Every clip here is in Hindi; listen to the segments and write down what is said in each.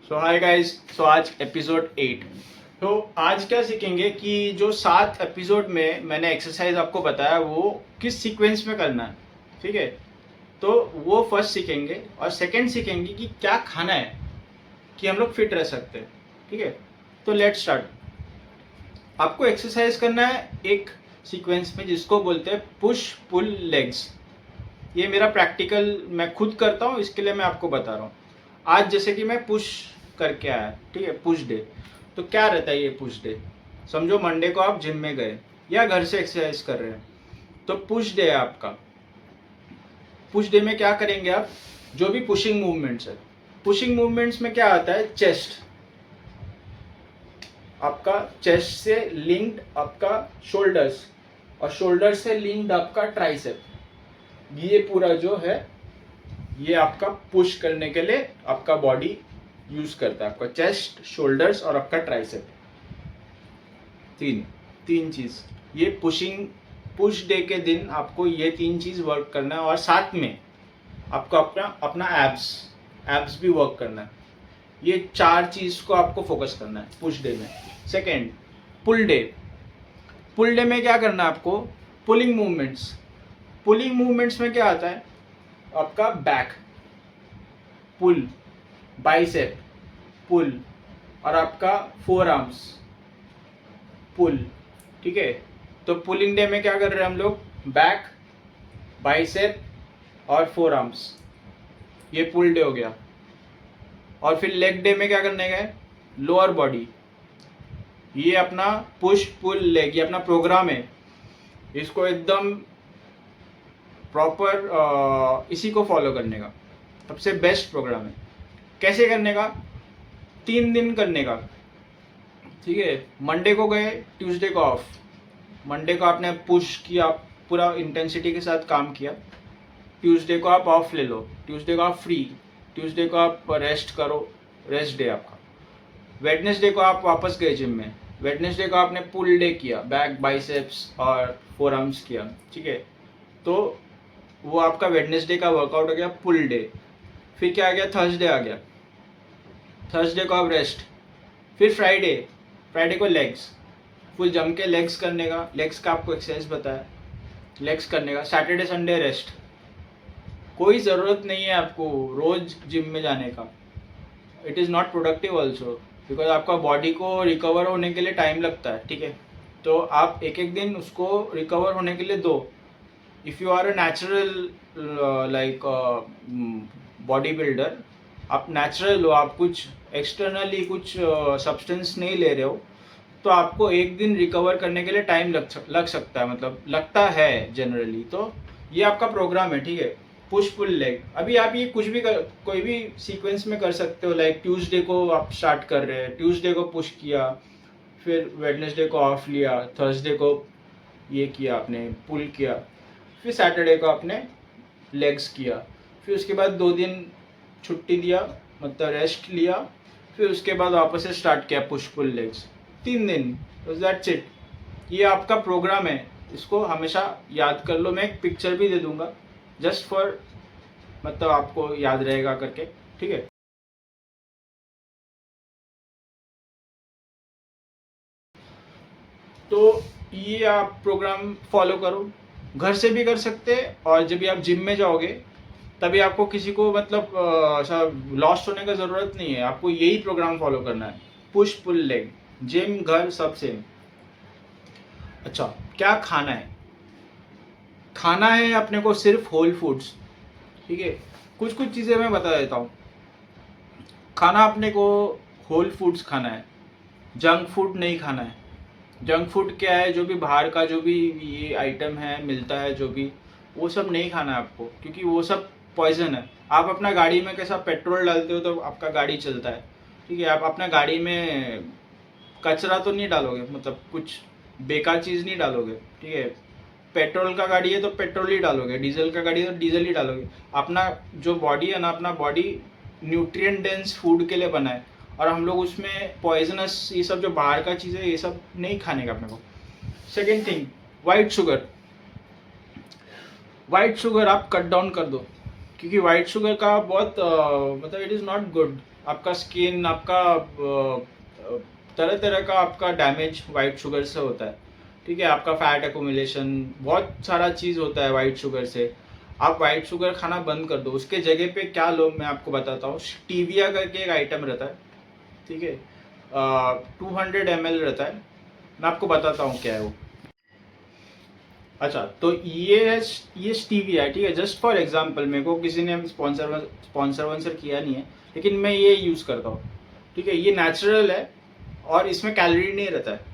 सो हाय गाइस। सो आज एपिसोड 8। तो आज क्या सीखेंगे कि जो 7 एपिसोड में मैंने एक्सरसाइज आपको बताया वो किस सीक्वेंस में करना है। ठीक है, तो वो फर्स्ट सीखेंगे और सेकंड सीखेंगे कि क्या खाना है कि हम लोग फिट रह सकते हैं। ठीक है, तो लेट्स स्टार्ट। आपको एक्सरसाइज करना है एक सीक्वेंस में जिसको बोलते हैं पुश पुल लेग्स। ये मेरा प्रैक्टिकल मैं खुद करता हूँ, इसके लिए मैं आपको बता रहा हूँ। आज जैसे कि मैं पुश करके आया, ठीक है, पुश डे। तो क्या रहता है ये पुश डे? समझो मंडे को आप जिम में गए या घर से एक्सरसाइज कर रहे हैं, तो पुश डे है आपका। पुश डे में क्या करेंगे आप? जो भी पुशिंग मूवमेंट्स है, पुशिंग मूवमेंट्स में क्या आता है? चेस्ट, आपका चेस्ट से लिंक्ड आपका शोल्डर्स, और शोल्डर से लिंक्ड आपका ट्राइसेप। ये पूरा जो है ये आपका पुश करने के लिए आपका बॉडी यूज करता है, आपका चेस्ट, शोल्डर्स और आपका ट्राइसेप। तीन चीज। ये पुश डे के दिन आपको ये 3 चीज वर्क करना है, और साथ में आपको अपना अपना एब्स भी वर्क करना है। ये 4 चीज को आपको फोकस करना है पुश डे में। सेकेंड, पुल डे। पुल डे में क्या करना है आपको? Pulling movements. पुलिंग मूवमेंट्स में क्या आता है? आपका बैक पुल, बाइसेप पुल, और आपका फोर आर्म्स पुल। ठीक है, तो पुलिंग डे में क्या कर रहे हैं हम लोग? बैक, बाइसेप और फोर आर्म्स, ये पुल डे हो गया। और फिर लेग डे में क्या करने गए? Lower body. ये अपना पुश पुल लेग, ये अपना प्रोग्राम है, इसको एकदम प्रॉपर इसी को फॉलो करने का सबसे बेस्ट प्रोग्राम है। कैसे करने का? 3 दिन करने का। ठीक है, मंडे को गए, ट्यूसडे को ऑफ। मंडे को आपने पुश किया, पूरा इंटेंसिटी के साथ काम किया। ट्यूसडे को आप ऑफ ले लो, ट्यूसडे को आप फ्री, ट्यूसडे को आप रेस्ट करो, रेस्ट डे आपका। वेडनेसडे को आप वापस गए जिम में, वेडनेसडे को आपने पुल डे किया, बैक, बाइसेप्स और फोर आर्म्स किया। ठीक है, तो वो आपका वेडनेसडे का वर्कआउट हो गया, पुल डे। फिर क्या आ गया? थर्सडे आ गया, थर्सडे को आप रेस्ट। फिर फ्राइडे, फ्राइडे को लेग्स, फुल जम के लेग्स करने का, लेग्स का आपको एक्सरसाइज बताया, लेग्स करने का। Saturday Sunday rest. कोई ज़रूरत नहीं है आपको रोज जिम में जाने का। It is not productive also, because आपका बॉडी को रिकवर होने के लिए टाइम लगता है। ठीक है, तो आप एक एक दिन उसको रिकवर होने के लिए दो। If you are a natural like body builder, आप नेचुरल हो, आप कुछ एक्सटर्नली कुछ सब्सटेंस नहीं ले रहे हो, तो आपको एक दिन रिकवर करने के लिए टाइम लग सकता है, मतलब लगता है जनरली। तो ये आपका प्रोग्राम है। ठीक है, पुश पुल लेग। अभी आप ये कुछ भी कोई भी सीक्वेंस में कर सकते हो। लाइक ट्यूसडे को आप स्टार्ट कर रहे हैं, ट्यूसडे को पुश किया, फिर वेडनेसडे को ऑफ लिया, थर्सडे को ये किया आपने, पुल किया, फिर सैटरडे को आपने लेग्स किया, फिर उसके बाद 2 दिन छुट्टी दिया, मतलब रेस्ट लिया, फिर उसके बाद वापस से स्टार्ट किया पुश पुल लेग्स। 3 दिन, दैट्स इट। ये आपका प्रोग्राम है, इसको हमेशा याद कर लो। मैं एक पिक्चर भी दे दूंगा जस्ट फॉर, मतलब आपको याद रहेगा करके। ठीक है, तो ये आप प्रोग्राम फॉलो करो। घर से भी कर सकते हैं, और जब भी आप जिम में जाओगे तभी आपको किसी को मतलब ऐसा लॉस्ट होने का ज़रूरत नहीं है। आपको यही प्रोग्राम फॉलो करना है, पुश पुल लेग। जिम, घर सब सेम। अच्छा, क्या खाना है? खाना है अपने को सिर्फ होल फूड्स। ठीक है, कुछ कुछ चीज़ें मैं बता देता हूँ। खाना अपने को होल फूड्स खाना है, जंक फूड नहीं खाना है। जंक फूड क्या है? जो भी बाहर का जो भी ये आइटम है मिलता है, जो भी, वो सब नहीं खाना है आपको, क्योंकि वो सब पॉइजन है। आप अपना गाड़ी में कैसा पेट्रोल डालते हो तो आपका गाड़ी चलता है। ठीक है, आप अपना गाड़ी में कचरा तो नहीं डालोगे, मतलब कुछ बेकार चीज़ नहीं डालोगे। ठीक है, पेट्रोल का गाड़ी है तो पेट्रोल ही डालोगे, डीजल का गाड़ी है तो डीजल ही डालोगे। अपना जो बॉडी है ना, अपना बॉडी न्यूट्रिएंट डेंस फूड के लिए बना है, और हम लोग उसमें पॉइजनस ये सब जो बाहर का चीज़ है ये सब नहीं खाने का अपने को। Second thing, white sugar. White sugar आप कट डाउन कर दो, क्योंकि वाइट शुगर का बहुत मतलब इट इज़ नॉट गुड। आपका स्किन, आपका तरह तरह का आपका डैमेज वाइट शुगर से होता है। ठीक है, आपका फैट एकोमुलेशन, बहुत सारा चीज़ होता है वाइट शुगर से। आप वाइट शुगर खाना बंद कर दो, उसके जगह पे क्या लो मैं आपको बताता हूँ। स्टीविया करके एक आइटम रहता है, ठीक है, 200 ml रहता है। मैं आपको बताता हूँ क्या है वो। अच्छा, तो ये स्टीविया है, ठीक है, जस्ट फॉर एग्जांपल। मेरे को किसी ने स्पॉन्सर वॉन्सर किया नहीं है, लेकिन मैं ये यूज़ करता हूँ। ठीक है, ये नेचुरल है और इसमें कैलोरी नहीं रहता है।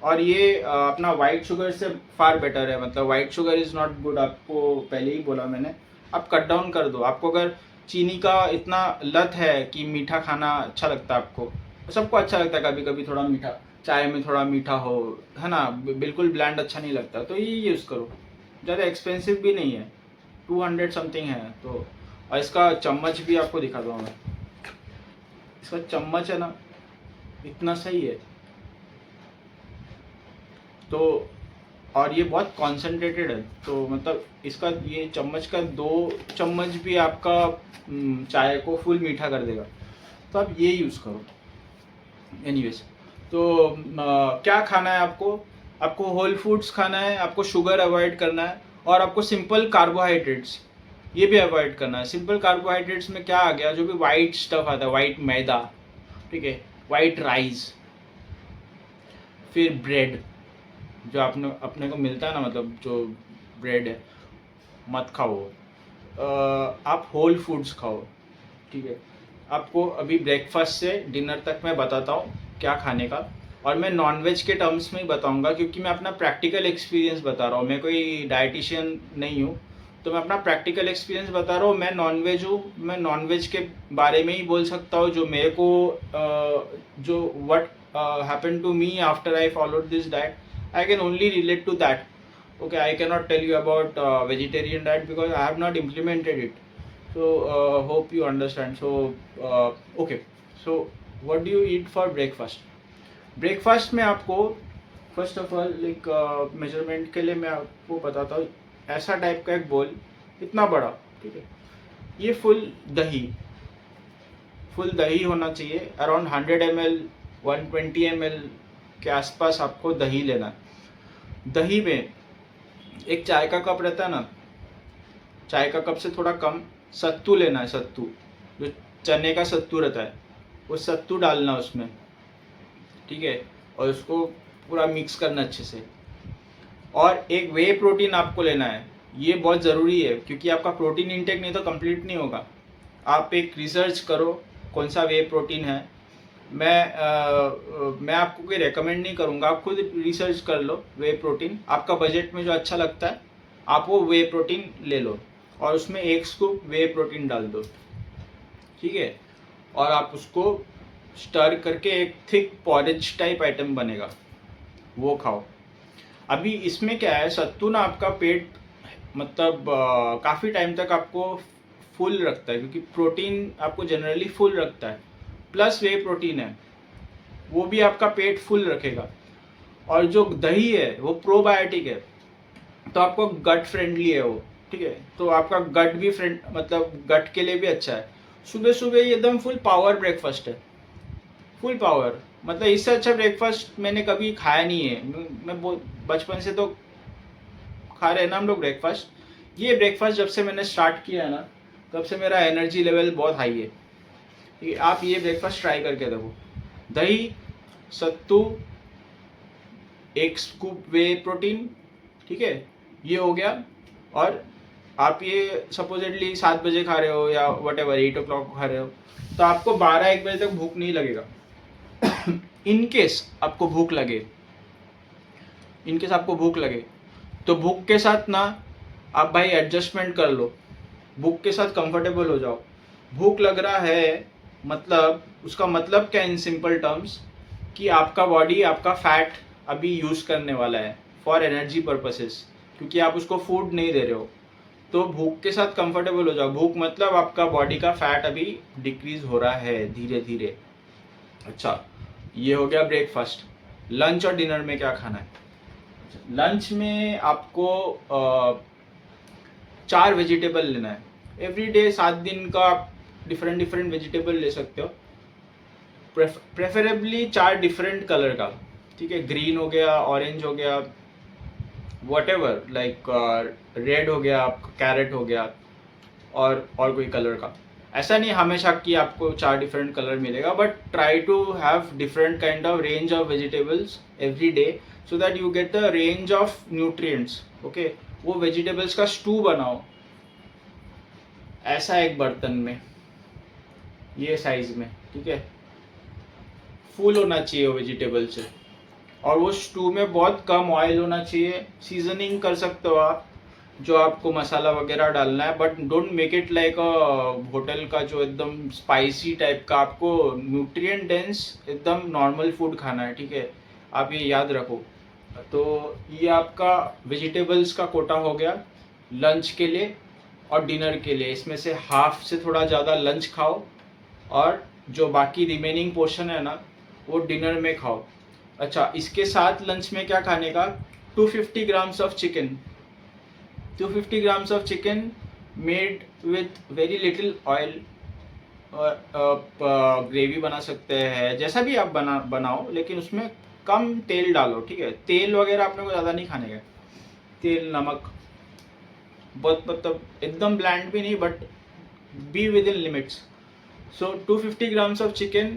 और ये अपना वाइट शुगर से फार बेटर है। मतलब white sugar is not good, आपको पहले ही बोला मैंने। आप कट डाउन कर दो। आपको अगर चीनी का इतना लत है कि मीठा खाना अच्छा लगता है आपको, सबको अच्छा लगता है कभी कभी थोड़ा मीठा, चाय में थोड़ा मीठा हो, है ना, बिल्कुल ब्लैंड अच्छा नहीं लगता, तो ये यूज़ करो। ज़्यादा एक्सपेंसिव भी नहीं है, 200 समथिंग है तो। और इसका चम्मच भी आपको दिखा दूँगा मैं। इसका चम्मच है ना, इतना सही है तो। और ये बहुत कॉन्सेंट्रेटेड है, तो मतलब इसका ये चम्मच का 2 चम्मच भी आपका चाय को फुल मीठा कर देगा। तो आप ये यूज़ करो। एनीवेज, तो क्या खाना है आपको? आपको होल फूड्स खाना है, आपको शुगर अवॉइड करना है, और आपको सिंपल कार्बोहाइड्रेट्स ये भी अवॉइड करना है। सिंपल कार्बोहाइड्रेट्स में क्या आ गया, जो भी वाइट स्टफ आता है, वाइट मैदा, ठीक है, वाइट राइस, फिर ब्रेड जो आपने अपने को मिलता है ना, मतलब जो ब्रेड है, मत खाओ। आप होल फूड्स खाओ, ठीक है। आपको अभी ब्रेकफास्ट से डिनर तक मैं बताता हूँ क्या खाने का, और मैं नॉनवेज के टर्म्स में ही बताऊँगा, क्योंकि मैं अपना प्रैक्टिकल एक्सपीरियंस बता रहा हूँ। मैं कोई डाइटिशियन नहीं हूँ, तो मैं अपना प्रैक्टिकल एक्सपीरियंस बता रहा हूँ। मैं नॉनवेज हूँ, मैं नॉनवेज के बारे में ही बोल सकता हूँ, जो मेरे को जो what happened to me after I followed this diet, I can only relate to that. Okay, I cannot tell you about vegetarian diet because I have not implemented it. So hope you understand. So okay. So what do you eat for breakfast? Breakfast में आपको फर्स्ट ऑफ ऑल एक मेजरमेंट के लिए मैं आपको बताता हूँ। ऐसा टाइप का एक बोल, इतना बड़ा, ठीक है, ये फुल दही होना चाहिए। अराउंड 100 ml 120 ml के आसपास आपको दही लेना है। दही में एक चाय का कप रहता है ना, चाय का कप से थोड़ा कम सत्तू लेना है। सत्तू, जो चने का सत्तू रहता है, वो सत्तू डालना उसमें, ठीक है, और उसको पूरा मिक्स करना अच्छे से। और एक वे प्रोटीन आपको लेना है, ये बहुत ज़रूरी है, क्योंकि आपका प्रोटीन इंटेक नहीं तो कंप्लीट नहीं होगा। आप एक रिसर्च करो कौन सा वे प्रोटीन है। मैं आपको कोई रेकमेंड नहीं करूँगा, आप खुद रिसर्च कर लो वे प्रोटीन। आपका बजट में जो अच्छा लगता है आप वो वे प्रोटीन ले लो, और उसमें 1 स्कूप वे प्रोटीन डाल दो, ठीक है। और आप उसको स्टर करके एक थिक पॉरेज टाइप आइटम बनेगा, वो खाओ। अभी इसमें क्या है, सत्तू ना आपका पेट मतलब काफ़ी टाइम तक आपको फुल रखता है, क्योंकि प्रोटीन आपको जनरली फुल रखता है, प्लस वे प्रोटीन है, वो भी आपका पेट फुल रखेगा। और जो दही है वो प्रोबायोटिक है, तो आपको गट फ्रेंडली है वो, ठीक है, तो आपका गट भी फ्रेंड, मतलब गट के लिए भी अच्छा है। सुबह सुबह ये एकदम फुल पावर ब्रेकफास्ट है, फुल पावर। मतलब इससे अच्छा ब्रेकफास्ट मैंने कभी खाया नहीं है। मैं बचपन से तो खा रहे हैं ना हम लोग ब्रेकफास्ट। ये ब्रेकफास्ट जब से मैंने स्टार्ट किया है ना, तब से मेरा एनर्जी लेवल बहुत हाई है। ठीक है, आप ये ब्रेकफास्ट ट्राई करके देखो। दही, सत्तू, 1 स्कूप वे प्रोटीन, ठीक है, ये हो गया। और आप ये सपोजिटली 7 बजे खा रहे हो या वट एवर 8 o'clock खा रहे हो, तो आपको 12-1 बजे तक भूख नहीं लगेगा। इनकेस आपको भूख लगे, तो भूख के साथ ना आप भाई एडजस्टमेंट कर लो, भूख के साथ कंफर्टेबल हो जाओ। भूख लग रहा है, मतलब उसका मतलब क्या, इन सिंपल टर्म्स, कि आपका बॉडी आपका फैट अभी यूज़ करने वाला है फॉर एनर्जी पर्पसेस, क्योंकि आप उसको फूड नहीं दे रहे हो। तो भूख के साथ कंफर्टेबल हो जाओ। भूख मतलब आपका बॉडी का फैट अभी डिक्रीज हो रहा है धीरे धीरे। अच्छा, ये हो गया ब्रेकफास्ट। लंच और डिनर में क्या खाना है? लंच में आपको 4 वेजिटेबल लेना है एवरी डे। 7 दिन का डिफरेंट डिफरेंट वेजिटेबल ले सकते हो, प्रेफरेबली 4 डिफरेंट कलर का, ठीक है, ग्रीन हो गया, ऑरेंज हो गया, वॉटेवर, लाइक रेड हो गया, कैरेट हो गया, और कोई कलर का। ऐसा नहीं हमेशा कि आपको 4 डिफरेंट कलर मिलेगा, but try to have different kind of range of vegetables every day so that you get the range of nutrients. Okay, वो वेजिटेबल्स का स्टू बनाओ ऐसा एक बर्तन में, ये साइज में, ठीक है, फुल होना चाहिए वो वेजिटेबल से, और वो स्टू में बहुत कम ऑयल होना चाहिए। सीजनिंग कर सकते हो आप, जो आपको मसाला वगैरह डालना है, but don't make it like a hotel का जो एकदम स्पाइसी टाइप का। आपको न्यूट्रिएंट डेंस एकदम नॉर्मल फूड खाना है, ठीक है, आप ये याद रखो। तो ये आपका वेजिटेबल्स का कोटा हो गया लंच के लिए और डिनर के लिए। इसमें से हाफ से थोड़ा ज़्यादा लंच खाओ, और जो बाकी रिमेनिंग पोर्शन है ना, वो डिनर में खाओ। अच्छा, इसके साथ लंच में क्या खाने का, 250 grams of chicken, 250 grams of chicken made with very little oil, और ग्रेवी बना सकते हैं, जैसा भी आप बनाओ, लेकिन उसमें कम तेल डालो, ठीक है। तेल वगैरह आपने को ज़्यादा नहीं खाने का, तेल नमक बहुत, मतलब एकदम ब्लैंड भी नहीं, but be with in limits. So 250 grams of chicken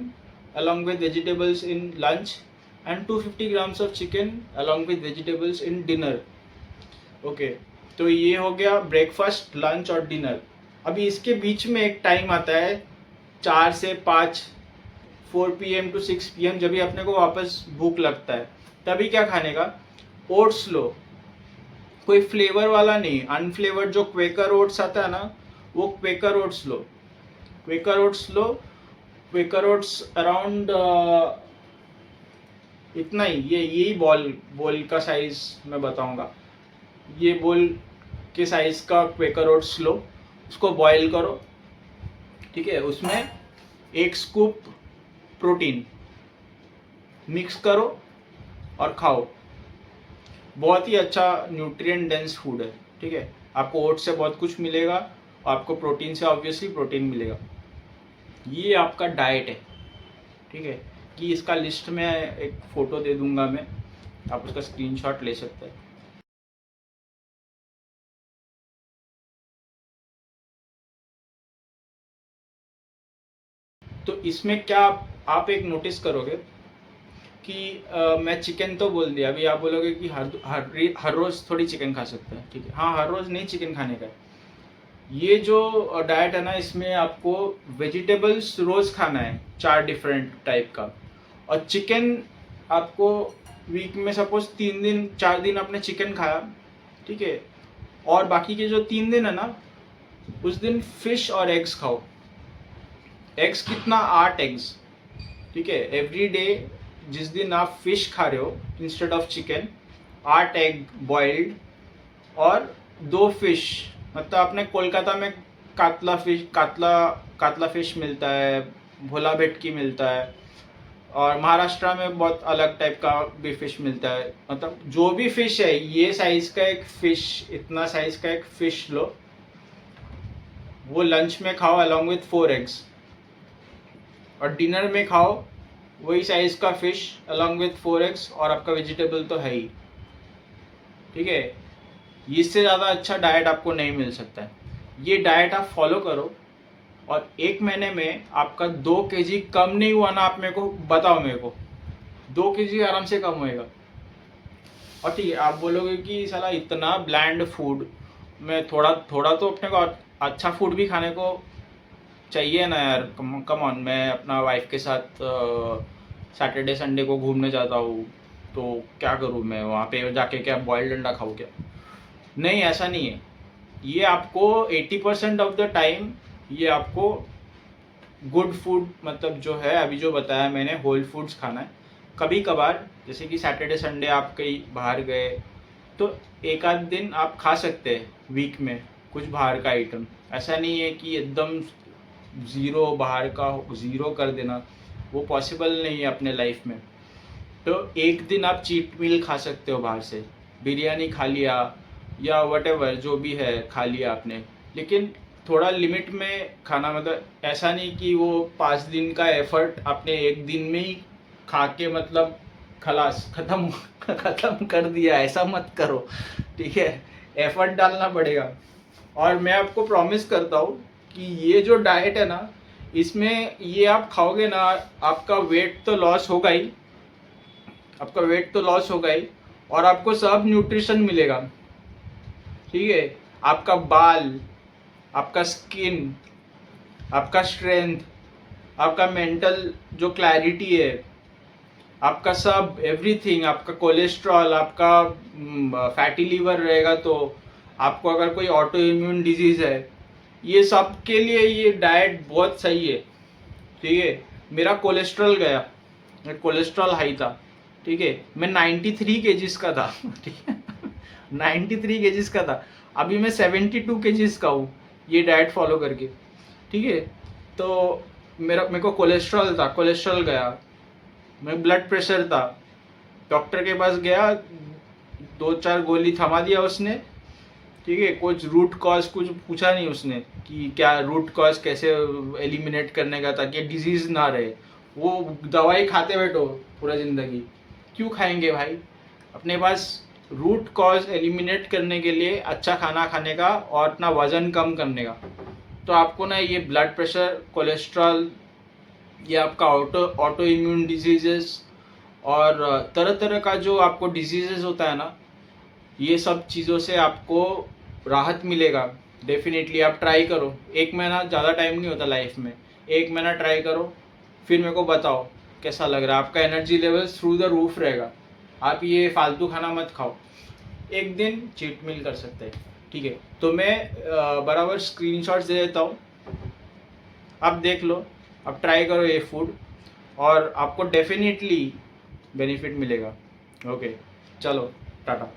along with vegetables in lunch and 250 grams of chicken along with vegetables in dinner। Okay, तो ये हो गया ब्रेकफास्ट, लंच और डिनर। अभी इसके बीच में एक टाइम आता है 4 से 5, 4 PM to 6 PM, जब भी अपने को वापस भूख लगता है, तभी क्या खाने का, ओट्स लो, कोई फ्लेवर वाला नहीं, अनफ्लेवर्ड जो क्वेकर ओट्स आता है ना, वो क्वेकर ओट्स लो, क्वेकर ओट्स लो, क्वेकर ओट्स अराउंड इतना ही, ये यही बॉल का साइज मैं बताऊंगा, ये बोल के साइज का क्वेकर ओट्स लो, उसको बॉईल करो, ठीक है, उसमें 1 स्कूप प्रोटीन मिक्स करो और खाओ। बहुत ही अच्छा न्यूट्रिएंट डेंस फूड है, ठीक है, आपको ओट्स से बहुत कुछ मिलेगा, और आपको प्रोटीन से ऑब्वियसली प्रोटीन मिलेगा। ये आपका डाइट है, ठीक है, कि इसका लिस्ट में एक फ़ोटो दे दूंगा मैं, आप उसका स्क्रीनशॉट ले सकते हैं। तो इसमें क्या आप एक नोटिस करोगे कि मैं चिकन तो बोल दिया, अभी आप बोलोगे कि हर रोज़ थोड़ी चिकन खा सकते हैं, ठीक है, हाँ, हर रोज़ नहीं चिकन खाने का है। ये जो डाइट है ना, इसमें आपको वेजिटेबल्स रोज़ खाना है 4 डिफरेंट टाइप का, और चिकन आपको वीक में सपोज 3 दिन 4 दिन आपने चिकन खाया, ठीक है, और बाकी के जो 3 दिन है ना, उस दिन फिश और एग्स खाओ। एग्स कितना, 8 एग्स, ठीक है, एवरी डे। जिस दिन आप फिश खा रहे हो instead of chicken, 8 egg boiled और 2 फिश, मतलब अपने कोलकाता में कातला फिश मिलता है, भोला भेटकी मिलता है, और महाराष्ट्र में बहुत अलग टाइप का भी फिश मिलता है। मतलब जो भी फिश है, ये साइज का एक फिश, इतना साइज का एक फिश लो, वो लंच में खाओ अलॉन्ग विथ 4 एग्स, और डिनर में खाओ वही साइज का फिश अलॉन्ग विथ 4 एग्स, और आपका वेजिटेबल तो है ही, ठीक है। इससे ज़्यादा अच्छा डाइट आपको नहीं मिल सकता है। ये डाइट आप फॉलो करो, और 1 महीने में आपका 2 kg कम नहीं हुआ ना, आप मेरे को बताओ, मेरे को 2 kg आराम से कम होएगा। और ठीक है, आप बोलोगे कि साला इतना ब्लैंड फूड में थोड़ा थोड़ा तो अपने को अच्छा फूड भी खाने को चाहिए ना यार, कम ऑन। मैं अपना वाइफ के साथ सैटरडे संडे को घूमने जाता हूँ, तो क्या करूँ मैं वहाँ पे जाके, क्या बॉइल्ड अंडा खाऊँ क्या? नहीं, ऐसा नहीं है। ये आपको 80% ऑफ द टाइम ये आपको गुड फूड, मतलब जो है अभी जो बताया मैंने, होल फूड्स खाना है। कभी कभार जैसे कि सैटरडे संडे आप कहीं बाहर गए, तो एक आध दिन आप खा सकते हैं वीक में कुछ बाहर का आइटम। ऐसा नहीं है कि एकदम ज़ीरो बाहर का ज़ीरो कर देना, वो पॉसिबल नहीं है अपने लाइफ में। तो एक दिन आप चीट मील खा सकते हो बाहर से, बिरयानी खा लिया या वटेवर जो भी है खा लिया आपने, लेकिन थोड़ा लिमिट में खाना, मतलब ऐसा नहीं कि वो 5 दिन का एफर्ट आपने एक दिन में ही खा के मतलब खलास खत्म खत्म कर दिया, ऐसा मत करो, ठीक है। एफर्ट डालना पड़ेगा। और मैं आपको प्रॉमिस करता हूँ कि ये जो डाइट है ना, इसमें ये आप खाओगे ना, आपका वेट तो लॉस होगा ही, आपका वेट तो लॉस होगा ही, और आपको सब न्यूट्रिशन मिलेगा, ठीक है। आपका बाल, आपका स्किन, आपका स्ट्रेंथ, आपका मेंटल जो क्लैरिटी है, आपका सब एवरीथिंग, आपका कोलेस्ट्रॉल, आपका फैटी लीवर रहेगा तो आपको अगर कोई ऑटो इम्यून डिजीज है, ये सब के लिए ये डाइट बहुत सही है, ठीक है। मेरा कोलेस्ट्रॉल गया, मेरा कोलेस्ट्रॉल हाई था, ठीक है। मैं 93 केजीज का था ठीक है 93 केजीज का था, अभी मैं 72 केजीज का हूँ ये डाइट फॉलो करके, ठीक है। तो मेरे को कोलेस्ट्रॉल था, कोलेस्ट्रॉल गया, मैं ब्लड प्रेशर था, डॉक्टर के पास गया, 2-4 गोली थमा दिया उसने, ठीक है। कुछ रूट कॉज कुछ पूछा नहीं उसने कि क्या रूट कॉज कैसे एलिमिनेट करने का, ताकि डिजीज ना रहे। वो दवाई खाते बैठो पूरा जिंदगी, क्यों खाएंगे भाई। अपने पास रूट कॉज एलिमिनेट करने के लिए अच्छा खाना खाने का और अपना वजन कम करने का, तो आपको ना ये ब्लड प्रेशर, कोलेस्ट्रॉल, ये आपका ऑटो इम्यून डिजीजेस और तरह तरह का जो आपको डिजीजेस होता है ना, ये सब चीज़ों से आपको राहत मिलेगा। डेफिनेटली आप ट्राई करो, 1 महीना ज़्यादा टाइम नहीं होता लाइफ में, 1 महीना ट्राई करो, फिर मेरे को बताओ कैसा लग रहा है। आपका energy level through the roof रहेगा। आप ये फालतू खाना मत खाओ, एक दिन चीट मील कर सकते हैं, ठीक है। तो मैं बराबर स्क्रीनशॉट्स दे देता हूँ, आप देख लो, आप ट्राई करो ये फूड, और आपको डेफिनेटली बेनिफिट मिलेगा। ओके, चलो टाटा।